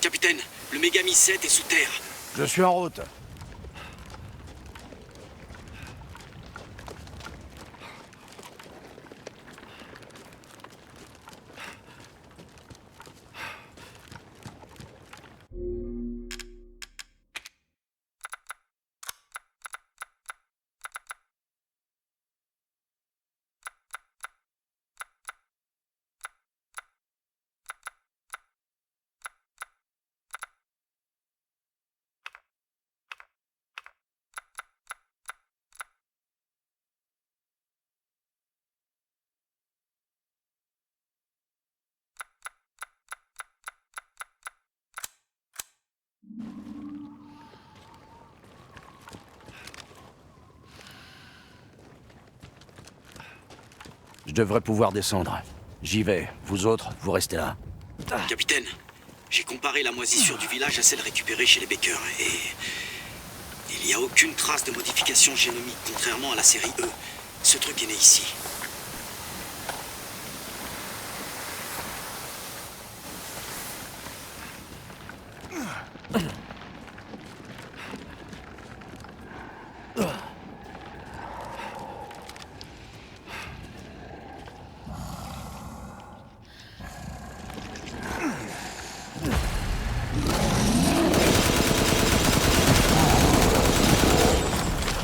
Capitaine, le Megami 7 est sous terre. Je suis en route. Je devrais pouvoir descendre. J'y vais. Vous autres, vous restez là. Capitaine, j'ai comparé la moisissure du village à celle récupérée chez les Baker et... il n'y a aucune trace de modification génomique, contrairement à la série E. Ce truc est né ici.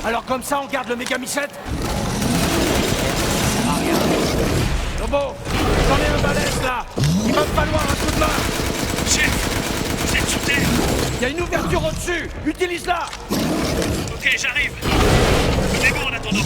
Alors comme ça, on garde le Megami 7 ? Ah, rien. Lobo, j'en ai un balèze là. Il va me falloir un coup de main. Chef, vous êtes sous terre. Il y a une ouverture au-dessus. Utilise-la. Ok, j'arrive. C'est bon en attendant.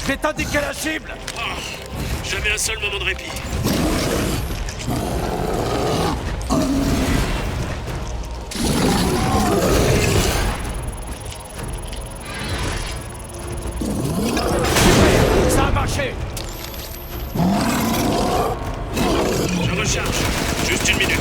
Je vais t'indiquer la cible. Jamais un seul moment de répit. Ça a marché. Je recharge. Juste une minute.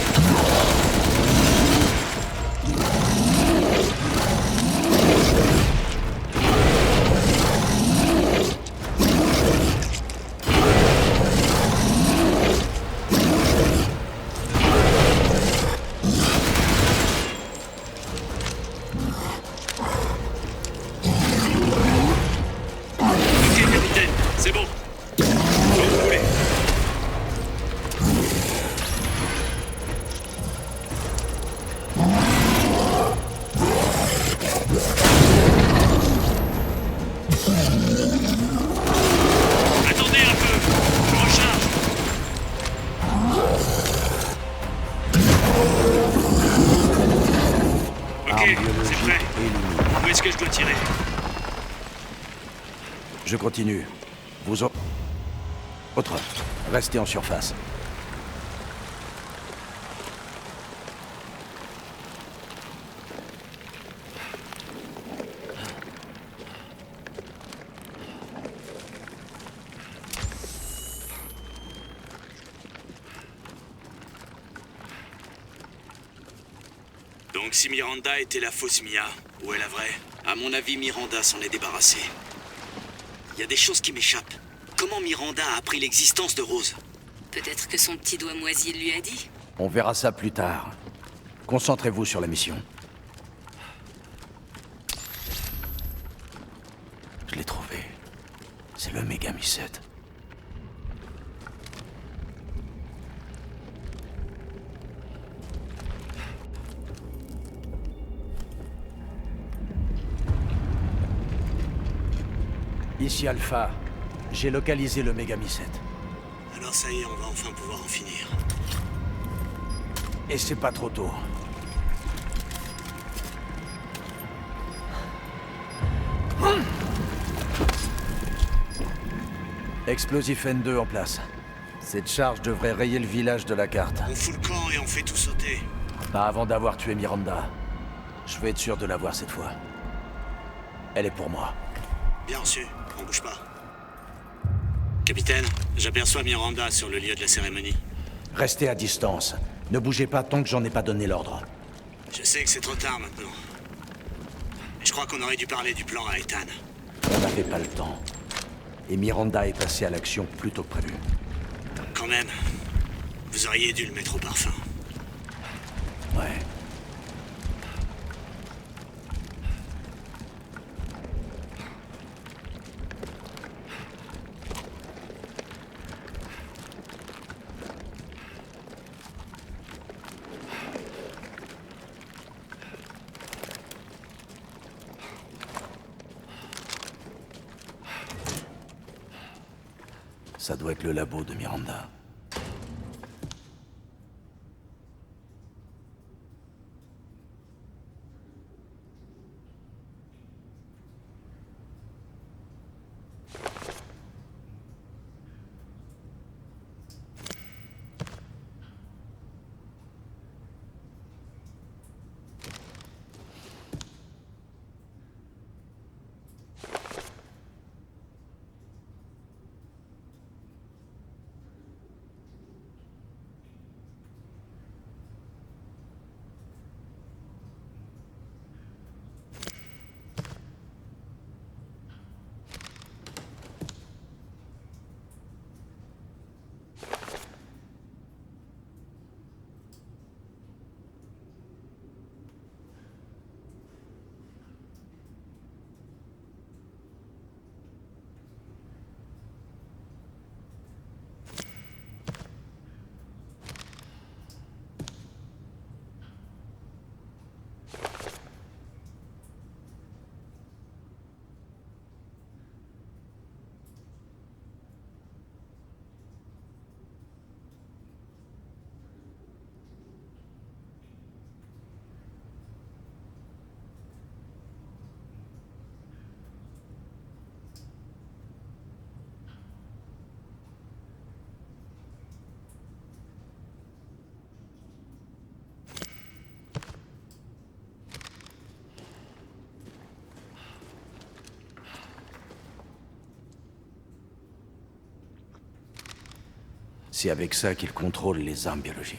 Je continue. Vous autres, restez en surface. Donc si Miranda était la fausse Mia, ou est la vraie? À mon avis, Miranda s'en est débarrassée. Il y a des choses qui m'échappent. Comment Miranda a appris l'existence de Rose? Peut-être que son petit doigt moisi lui a dit. On verra ça plus tard. Concentrez-vous sur la mission. Je l'ai trouvé. C'est le Megami 7. Ici Alpha. J'ai localisé le Megami 7. Alors ça y est, on va enfin pouvoir en finir. Et c'est pas trop tôt. Explosif N2 en place. Cette charge devrait rayer le village de la carte. On fout le camp et on fait tout sauter. Pas avant d'avoir tué Miranda. Je veux être sûr de l'avoir cette fois. Elle est pour moi. Bien reçu, on bouge pas. Capitaine, j'aperçois Miranda sur le lieu de la cérémonie. Restez à distance. Ne bougez pas tant que j'en ai pas donné l'ordre. Je sais que c'est trop tard maintenant. Mais je crois qu'on aurait dû parler du plan à Ethan. On n'avait pas le temps. Et Miranda est passée à l'action plus tôt que prévu. Quand même, vous auriez dû le mettre au parfum. Ouais. Ça doit être le labo de Miranda. C'est avec ça qu'il contrôle les armes biologiques.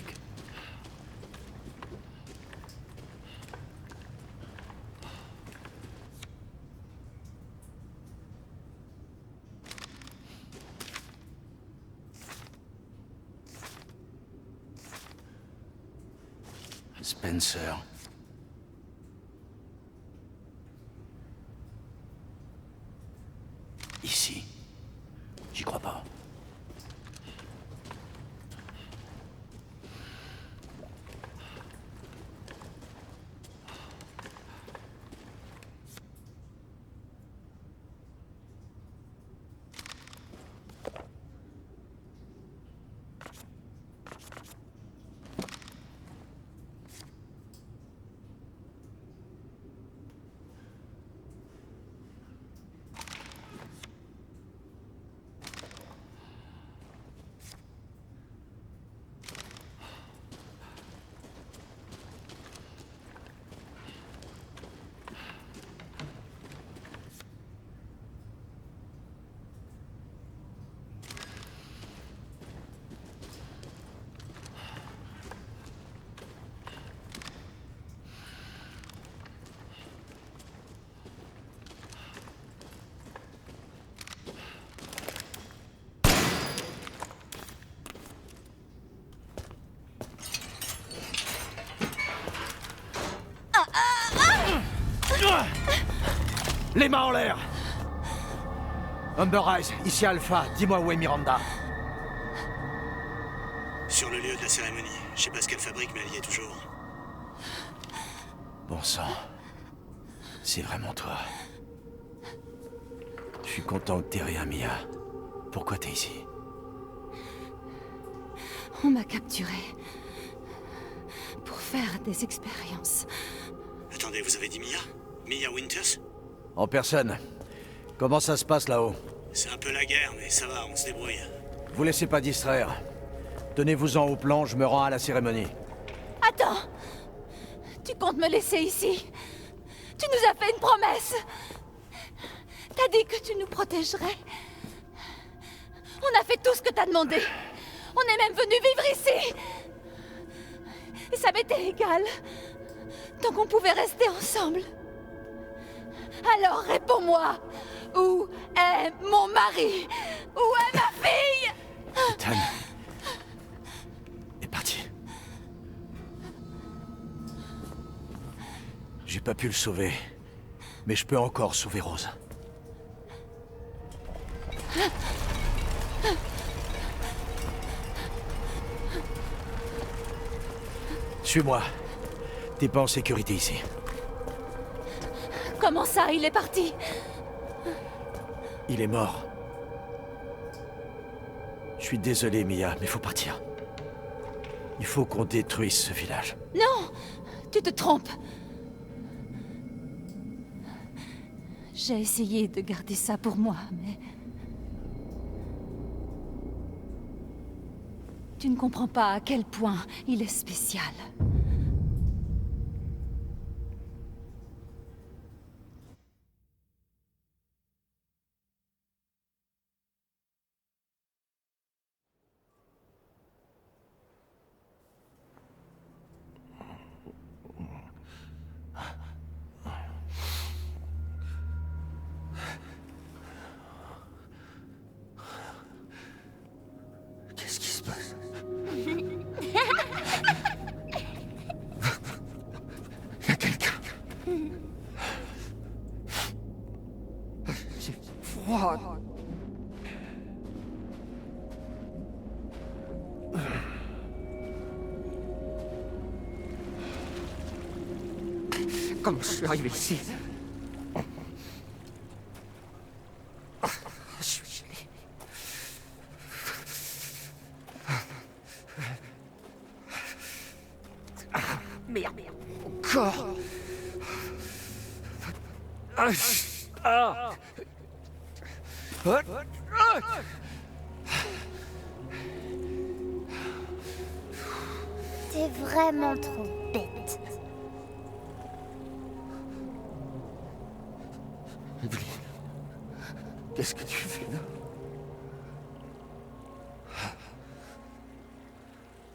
Spencer. Ici. J'y crois pas. Les mains en l'air! Umber Eyes, ici Alpha, dis-moi où est Miranda. Sur le lieu de la cérémonie. Je sais pas ce qu'elle fabrique, mais elle y est toujours. Bon sang. C'est vraiment toi. Je suis content que t'aies rien, Mia. Pourquoi t'es ici? On m'a capturé. Pour faire des expériences. Attendez, vous avez dit Mia? Mia Winters? En personne. Comment ça se passe là-haut? C'est un peu la guerre, mais ça va, on se débrouille. Vous laissez pas distraire. Tenez-vous-en au plan, je me rends à la cérémonie. Attends! Tu comptes me laisser ici? Tu nous as fait une promesse! T'as dit que tu nous protégerais. On a fait tout ce que t'as demandé. On est même venu vivre ici. Et ça m'était égal. Tant qu'on pouvait rester ensemble. Alors réponds-moi. Où est mon mari? Où est ma fille? Ethan est parti. J'ai pas pu le sauver. Mais je peux encore sauver Rose. Suis-moi. T'es pas en sécurité ici. Comment ça, il est parti? Il est mort. Je suis désolé, Mia, mais faut partir. Il faut qu'on détruise ce village. Non! Tu te trompes. J'ai essayé de garder ça pour moi, mais... Tu ne comprends pas à quel point il est spécial. Qu'est-ce qui se passe? Il y a quelqu'un. J'ai froid. Comment je suis arrivé ici? Je suis gelé. Merde. Encore. T'es vraiment trop bête. Evelyn, qu'est-ce que tu fais là?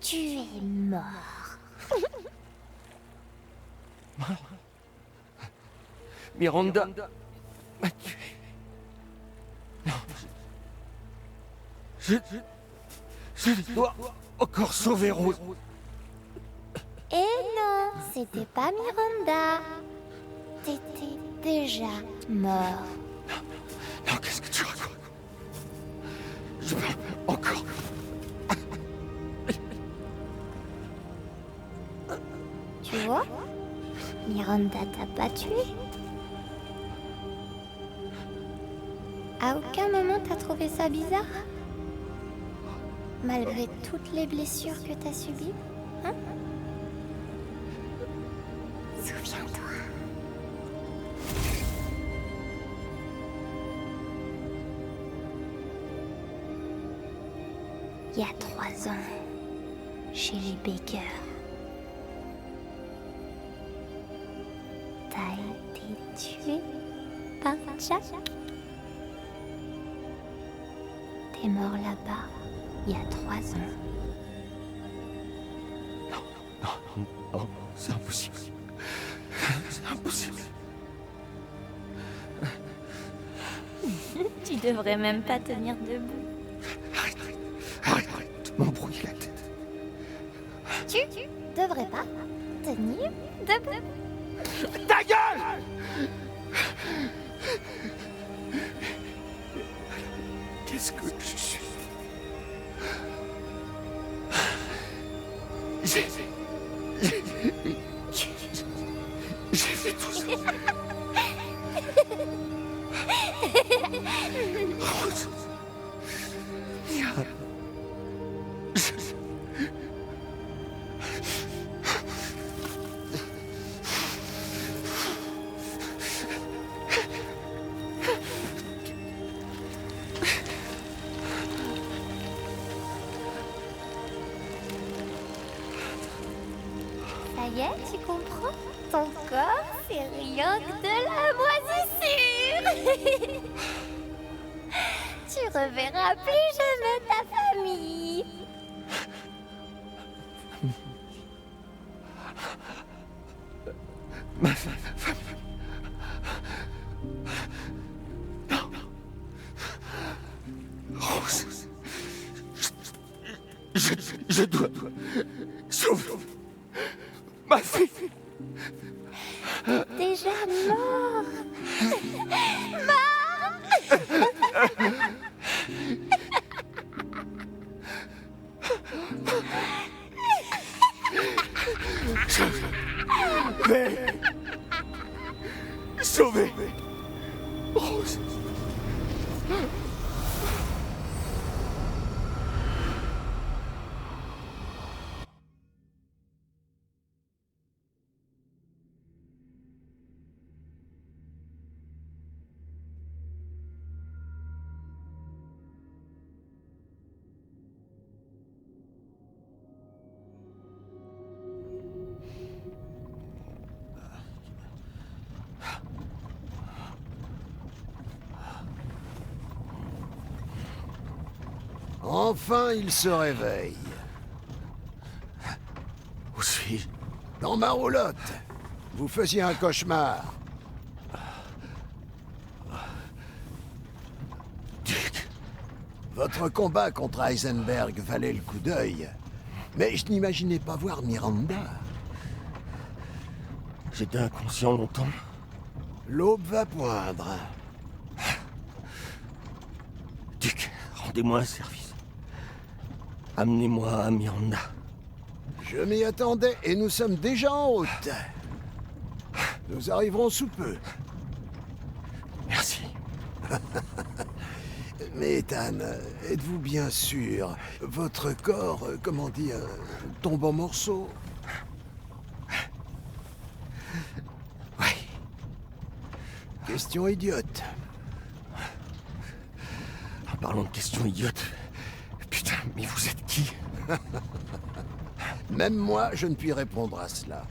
Tu es mort. Miranda m'a tué. Non. Je dois encore sauver Rose. Et non, c'était pas Miranda. T'étais déjà mort. Non, qu'est-ce que tu racontes? Je peux encore. Tu vois, Miranda t'a pas tué. À aucun moment t'as trouvé ça bizarre? Malgré toutes les blessures que t'as subies, hein? Souviens-toi. Il y a 3 ans, chez les Baker, t'as été tué par Jack. T'es mort là-bas il y a 3 ans. Non, c'est impossible. C'est impossible. Tu devrais même pas tenir debout. Arrête de m'embrouiller la tête. Tu devrais pas tenir debout. Ta gueule! Qu'est-ce que je suis? J'ai fait tout ça. Rose. y est, tu comprends? Ton corps, c'est rien que de la moisissure. Tu reverras plus jamais ta famille. Rose. Je dois sauver ma fille. Déjà mort. Sauver Rose. Enfin, il se réveille. Où suis-je? Dans ma roulotte. Vous faisiez un cauchemar. Duc. Votre combat contre Heisenberg valait le coup d'œil. Mais je n'imaginais pas voir Miranda. J'étais inconscient longtemps. L'aube va poindre. Duc, rendez-moi un service. Amenez-moi à Miranda. Je m'y attendais et nous sommes déjà en route. Nous arriverons sous peu. Merci. Mais Ethan, êtes-vous bien sûr? Votre corps, comment dire, tombe en morceaux? Oui. Question idiote. En parlant de questions idiotes. Putain, mais vous êtes qui? Même moi, je ne puis répondre à cela.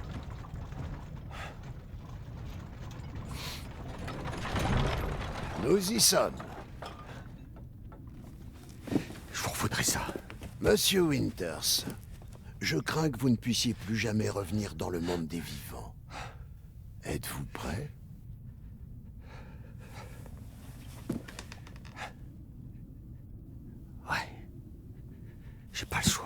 Nous y sommes. Je vous revaudrai ça. Monsieur Winters, je crains que vous ne puissiez plus jamais revenir dans le monde des vivants. Êtes-vous prêt? Ouais. J'ai pas le choix.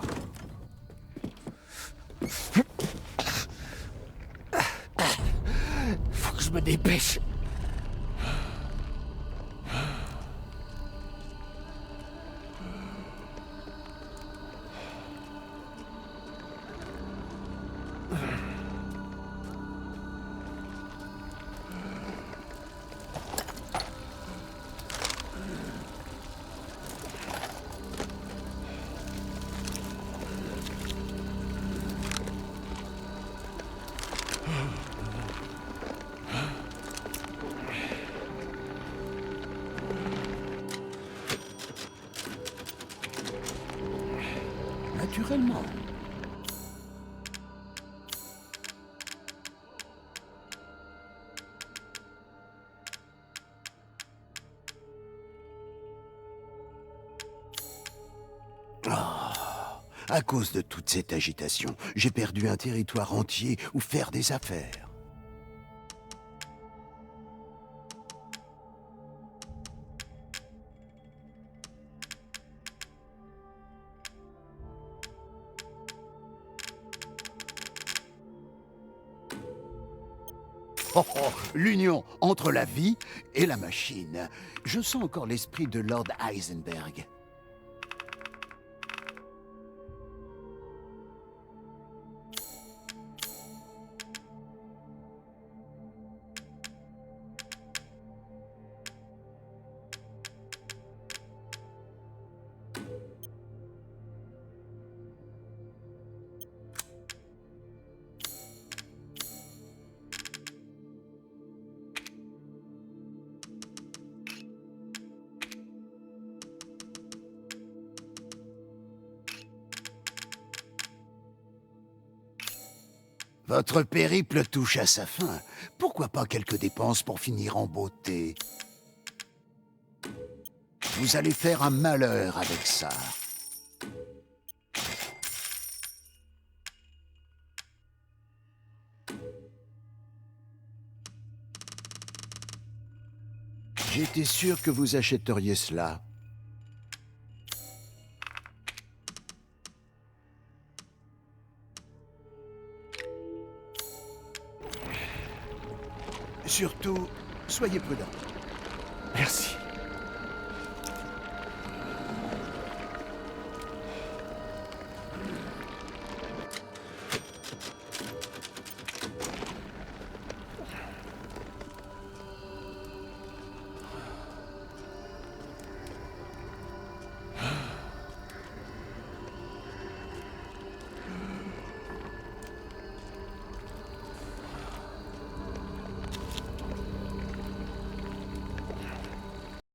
Faut que je me dépêche. Naturellement. À cause de toute cette agitation, j'ai perdu un territoire entier où faire des affaires. Oh, oh, l'union entre la vie et la machine. Je sens encore l'esprit de Lord Heisenberg. Votre périple touche à sa fin. Pourquoi pas quelques dépenses pour finir en beauté? Vous allez faire un malheur avec ça. J'étais sûr que vous achèteriez cela. Surtout, soyez prudent. Merci.